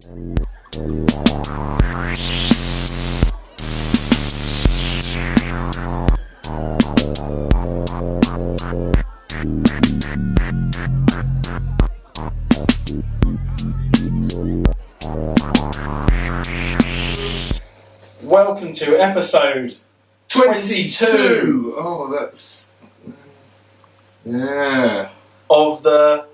Welcome to episode 22. Oh, that's... Yeah. Of the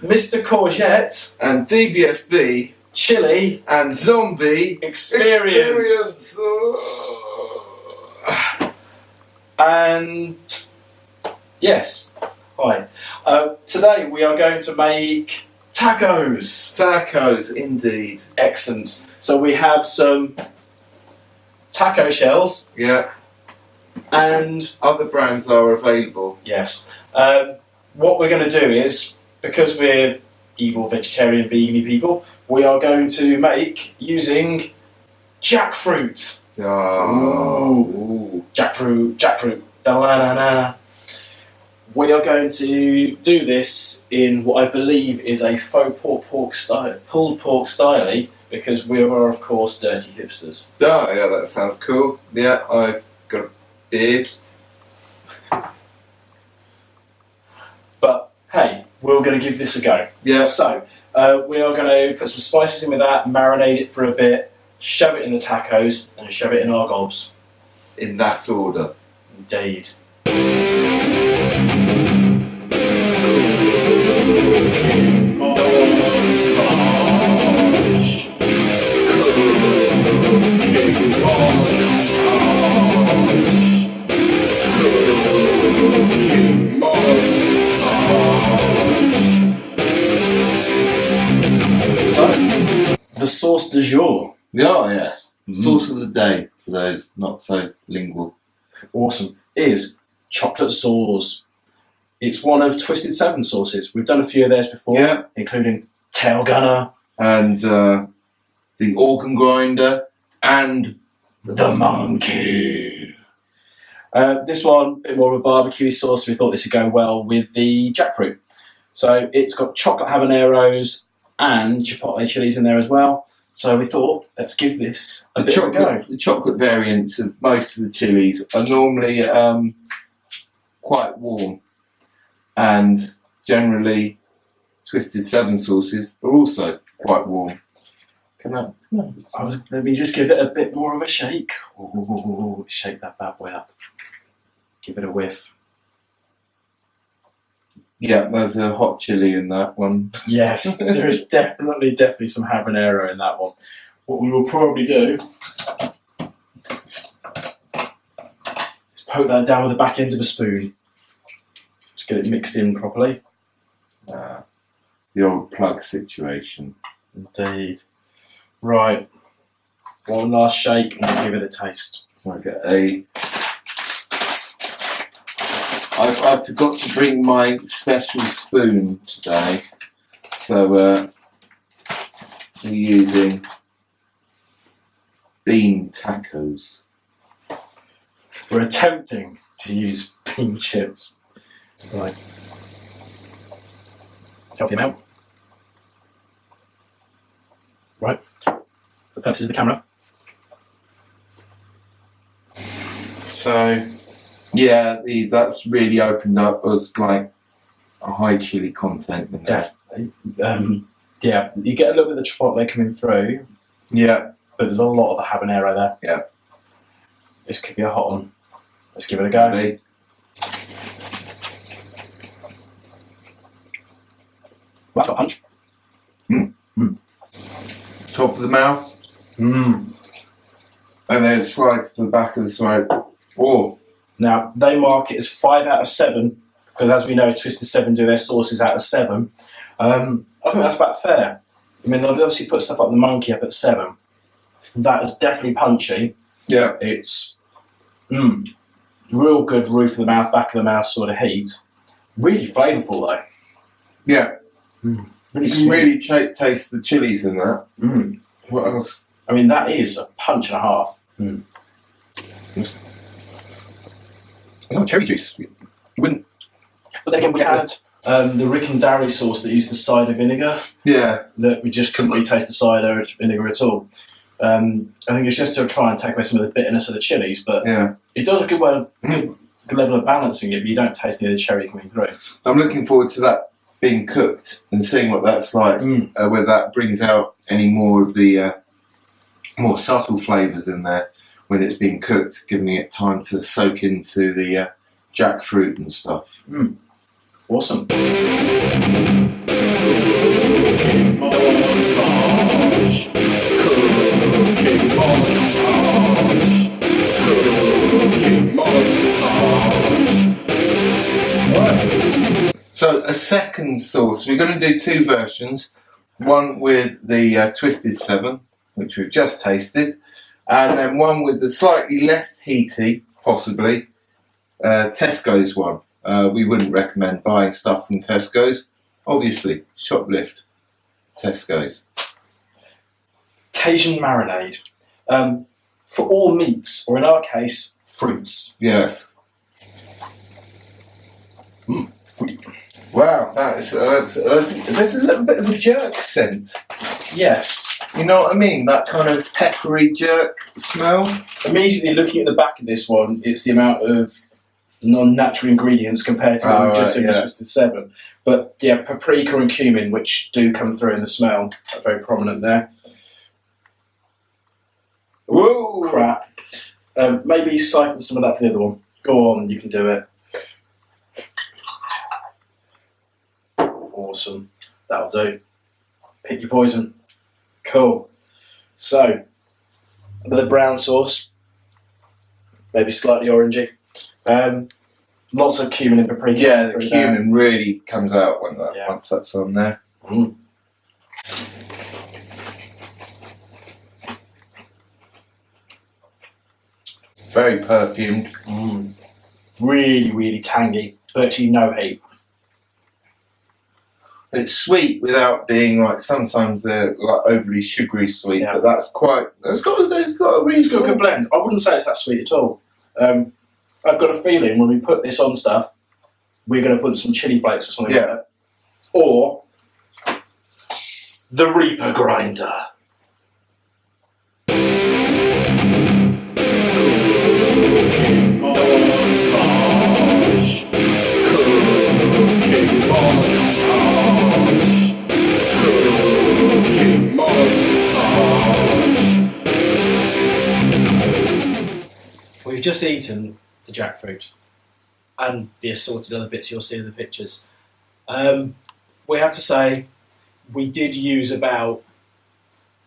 Mr. Courgette and DBSB Chilli and Zombie Experience. And yes, hi. Today we are going to make tacos. Tacos, indeed. Excellent. So we have some taco shells. Yeah. And other brands are available. Yes. What we're going to do is, because we're evil vegetarian vegan people, we are going to make using jackfruit. Oh. Ooh. Jackfruit. Da-la-na-na-na. We are going to do this in what I believe is a faux pulled pork style, because we are, of course, dirty hipsters. Oh, yeah, that sounds cool. Yeah, I've got a beard. But hey, we're going to give this a go. Yeah. So we are going to put some spices in with that, marinate it for a bit, shove it in the tacos, and shove it in our gobs. In that order. Indeed. The sauce du jour. Oh, yes. Sauce of the day, for those not so lingual. Awesome. Is chocolate sauce. It's one of Twisted Seven sauces. We've done a few of theirs before, yeah, including Tail Gunner. And the organ grinder. And the monkey. This one, a bit more of a barbecue sauce, so we thought this would go well with the jackfruit. So it's got chocolate habaneros and chipotle chilies in there as well. So we thought, let's give this a bit of a go. The chocolate variants of most of the chilies are normally quite warm, and generally Twisted Seven sauces are also quite warm. Let me just give it a bit more of a shake. Ooh, shake that bad boy up. Give it a whiff. Yeah, there's a hot chili in that one. Yes, there is definitely some habanero in that one. What we will probably do is poke that down with the back end of a spoon. Just get it mixed in properly. The old plug situation. Indeed. Right. One last shake and we'll give it a taste. I forgot to bring my special spoon today, so we're using bean tacos. We're attempting to use bean chips. Right. Healthy amount. Right. For the purposes of the camera. So... yeah, that's really opened up as like a high chili content in there. Definitely. Yeah, you get a little bit of the chipotle coming through. Yeah. But there's a lot of the habanero there. Yeah. This could be a hot one. Let's give it a go. Ready? Well, that's got punch. Top of the mouth. And then it slides to the back of the throat. Oh. Now, they mark it as 5 out of 7, because as we know, Twisted 7 do their sauces out of 7. I think that's about fair. I mean, they've obviously put stuff like the monkey up at 7. That is definitely punchy. Yeah. It's real good roof of the mouth, back of the mouth sort of heat. Really flavourful, though. Yeah. Really you can really taste the chilies in that. What else? I mean, that is a punch and a half. Oh, cherry juice. You wouldn't. But then again, we had The Rick and Darry sauce that used the cider vinegar. Yeah. That we just couldn't really taste the cider vinegar at all. I think it's just to try and take away some of the bitterness of the chilies, but it does a good level of balancing it, but you don't taste any of the cherry coming through. I'm looking forward to that being cooked and seeing what that's like, whether that brings out any more of the more subtle flavours in there when it's being cooked, giving it time to soak into the jackfruit and stuff. Awesome. So a second sauce, we're going to do two versions. One with the Twisted 7, which we've just tasted, and then one with the slightly less heaty, possibly, Tesco's one. We wouldn't recommend buying stuff from Tesco's. Obviously, shoplift Tesco's. Cajun marinade. For all meats, or in our case, fruits. Yes. Fruit. Wow, there's a little bit of a jerk scent. Yes. You know what I mean? That kind of peppery jerk smell. Immediately looking at the back of this one, it's the amount of non-natural ingredients compared to what we've just seen with Twisted 7. But yeah, paprika and cumin, which do come through in the smell, are very prominent there. Whoa! Crap. Maybe siphon some of that for the other one. Go on, you can do it. Awesome. That'll do. Pick your poison. Cool. So, a bit of brown sauce. Maybe slightly orangey. Lots of cumin and paprika. Yeah, the cumin really comes out when once that's on there. Very perfumed. Really, really tangy. Virtually no heat. It's sweet without being like, sometimes they're like overly sugary sweet, but that's got a reasonable good blend. I wouldn't say it's that sweet at all. I've got a feeling when we put this on stuff, we're going to put some chili flakes or something like that. Or the Reaper grinder. We've just eaten the jackfruit and the assorted other bits you'll see in the pictures. We have to say we did use about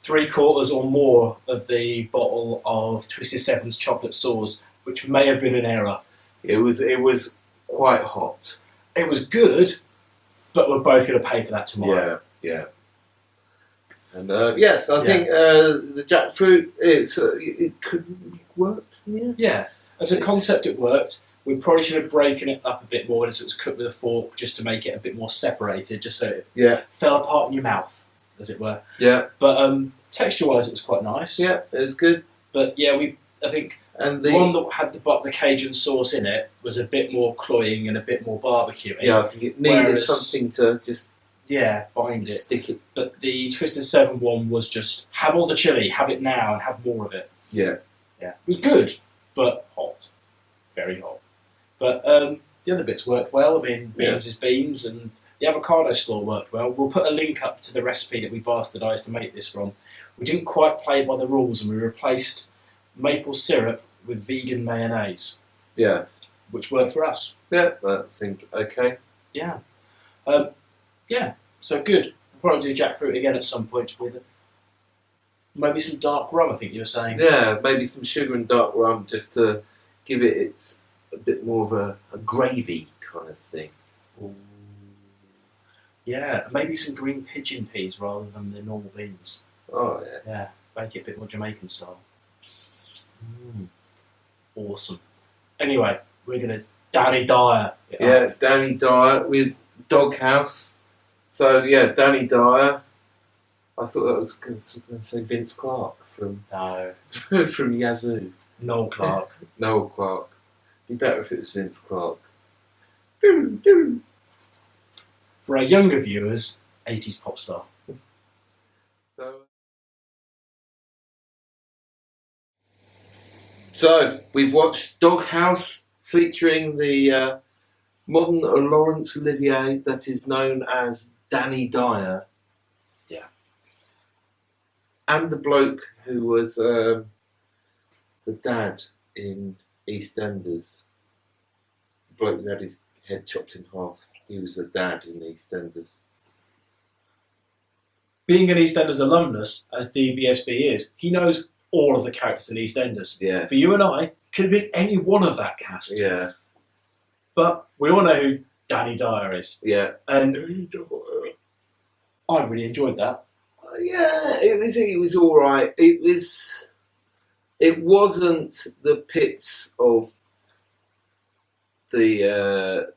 3/4 or more of the bottle of Twisted 7's chocolate sauce, which may have been an error. It was quite hot. It was good, but we're both going to pay for that tomorrow. Yeah. And yes, I think the jackfruit, it could work. Yeah, as a concept it worked. We probably should have broken it up a bit more as it was cooked with a fork, just to make it a bit more separated, just so it fell apart in your mouth, as it were. Yeah. But texture-wise, it was quite nice. Yeah, it was good. But yeah, I think the one that had the Cajun sauce in it was a bit more cloying and a bit more barbecuing. Yeah, I think it needed something to just bind it. Stick it. But the Twisted 7 one was just have all the chili, have it now, and have more of it. Yeah. Yeah, it was good, but hot, very hot. But the other bits worked well. I mean, beans is beans, and the avocado slaw worked well. We'll put a link up to the recipe that we bastardised to make this from. We didn't quite play by the rules, and we replaced maple syrup with vegan mayonnaise. Yes. Which worked for us. Yeah, that seemed okay. Yeah. So good. We'll probably do jackfruit again at some point with maybe some dark rum, I think you were saying. Yeah, maybe some sugar and dark rum just to give it a bit more of a gravy kind of thing. Ooh. Yeah, maybe some green pigeon peas rather than the normal beans. Oh, yes. Yeah, make it a bit more Jamaican style. Awesome. Anyway, we're going to Danny Dyer. Yeah, Danny Dyer with Doghouse. So, yeah, Danny Dyer. I thought that was going to say Vince Clarke from from Yazoo. Noel Clarke. Noel Clarke. Be better if it was Vince Clarke. For our younger viewers, 80s pop star. So we've watched Doghouse, featuring the modern Laurence Olivier that is known as Danny Dyer. Yeah. And the bloke who was the dad in EastEnders. The bloke who had his head chopped in half. He was the dad in EastEnders. Being an EastEnders alumnus, as DBSB is, he knows all of the characters in EastEnders. Yeah. For you and I, could have been any one of that cast. Yeah. But we all know who Danny Dyer is. Yeah. And I really enjoyed that. Yeah, it was all right. It wasn't the pits of the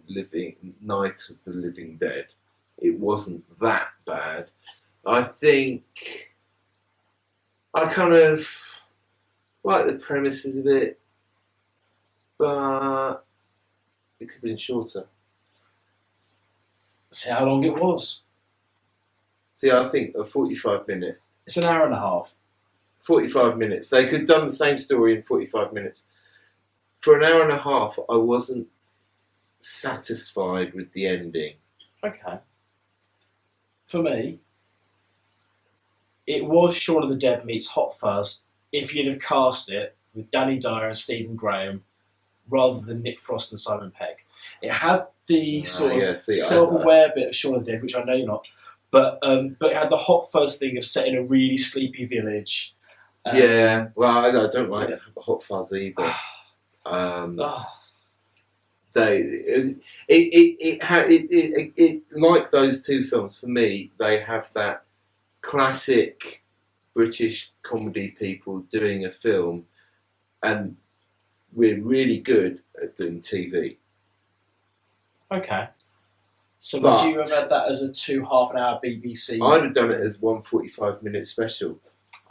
living Night of the Living Dead. It wasn't that bad. I think I kind of like the premises of it, but it could have been shorter. See how long it was. See, I think a 45-minute. It's an hour and a half. 45 minutes. They could have done the same story in 45 minutes. For an hour and a half, I wasn't satisfied with the ending. Okay. For me, it was Shaun of the Dead meets Hot Fuzz if you'd have cast it with Danny Dyer and Stephen Graham rather than Nick Frost and Simon Pegg. It had the sort of self-aware bit of Shaun of the Dead, which I know you're not, but it had the Hot Fuzz thing of set in a really sleepy village. Yeah, well, I don't like Hot Fuzz either. It like those two films for me. They have that classic British comedy people doing a film, and we're really good at doing TV. Okay. So would you have had that as a 2 half-an-hour BBC? I'd have done it as one 45-minute special.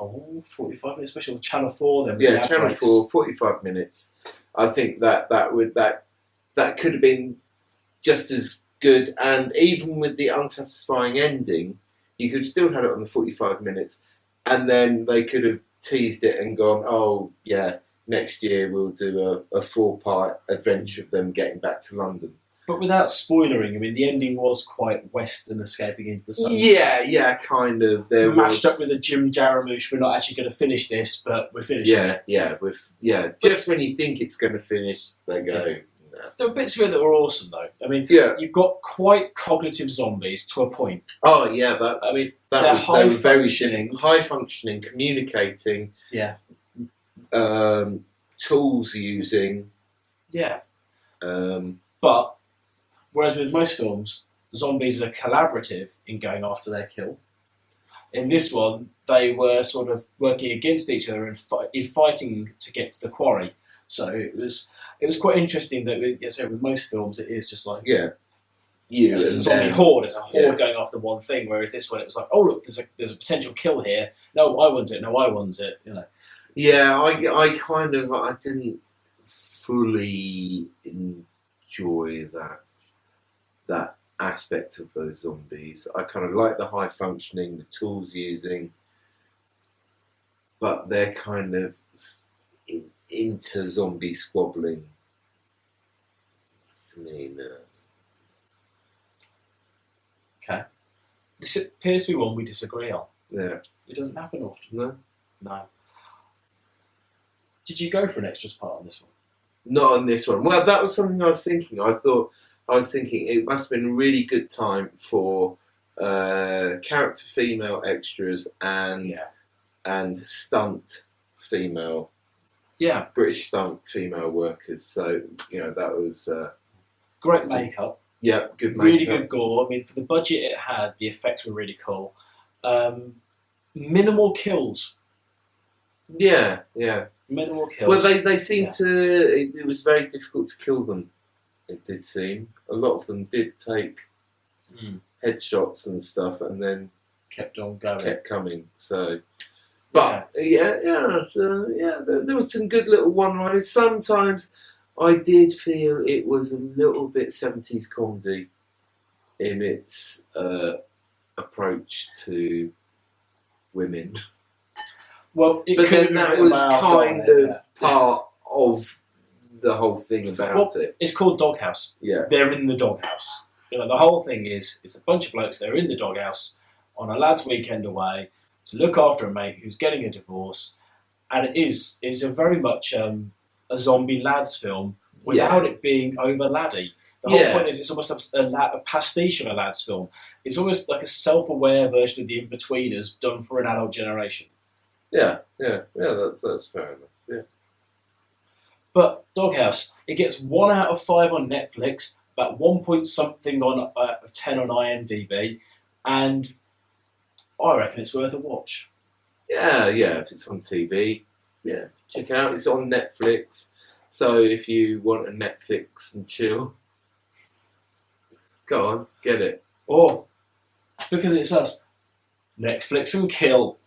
Oh, 45-minute special. Channel 4 then. Yeah, Channel 4, 45 minutes. I think that could have been just as good, and even with the unsatisfying ending, you could still have it on the 45 minutes, and then they could have teased it and gone, oh yeah, next year we'll do a 4-part adventure of them getting back to London. But without spoilering, I mean, the ending was quite Western, escaping into the sunset. Yeah, kind of. There mashed up with a Jim Jarmusch. We're not actually going to finish this, but we're finishing. Just when you think it's going to finish, they go. Yeah. No. There were bits of it that were awesome, though. I mean, you've got quite cognitive zombies to a point. Oh yeah, they were very high functioning, communicating. Yeah. Tools using. Yeah. But. Whereas with most films, zombies are collaborative in going after their kill. In this one, they were sort of working against each other and fighting to get to the quarry. So it was quite interesting that with most films it is just like it's a zombie horde. It's a horde going after one thing. Whereas this one, it was like, oh look, there's a potential kill here. No, I want it. No, I want it. You know. Yeah, I didn't fully enjoy that aspect of those zombies. I kind of like the high functioning, the tools using, but they're kind of into zombie squabbling for me. No. Okay. This appears to be one we disagree on. Yeah. It doesn't happen often. No. Did you go for an extras part on this one? Not on this one. Well, that was something I was thinking. I was thinking it must have been a really good time for character female extras and stunt female, British stunt female workers. So that was great makeup. Yeah, good makeup. Really good gore. I mean, for the budget it had, the effects were really cool. Minimal kills. Yeah. Minimal kills. Well, they seemed to. It was very difficult to kill them. It did seem. A lot of them did take headshots and stuff, and then kept on going. Kept coming. So, but there was some good little one-liners. Sometimes I did feel it was a little bit 70s comedy. in its approach to women. Well, But then that was kind of part of the whole thing about it. It's called Doghouse. Yeah. They're in the doghouse. The whole thing is it's a bunch of blokes. They're in the doghouse on a lad's weekend away to look after a mate who's getting a divorce, and it's a very much a zombie lads film without it being over laddie. The whole point is it's almost a pastiche of a lads film. It's almost like a self-aware version of The In-Betweeners done for an adult generation. Yeah, that's fair enough. Yeah. But Doghouse, it gets 1 out of 5 on Netflix, about 1 point something on 10 on IMDb, and I reckon it's worth a watch. Yeah, if it's on TV, check it out. It's on Netflix, so if you want a Netflix and chill, go on, get it. Or, because it's us, Netflix and kill.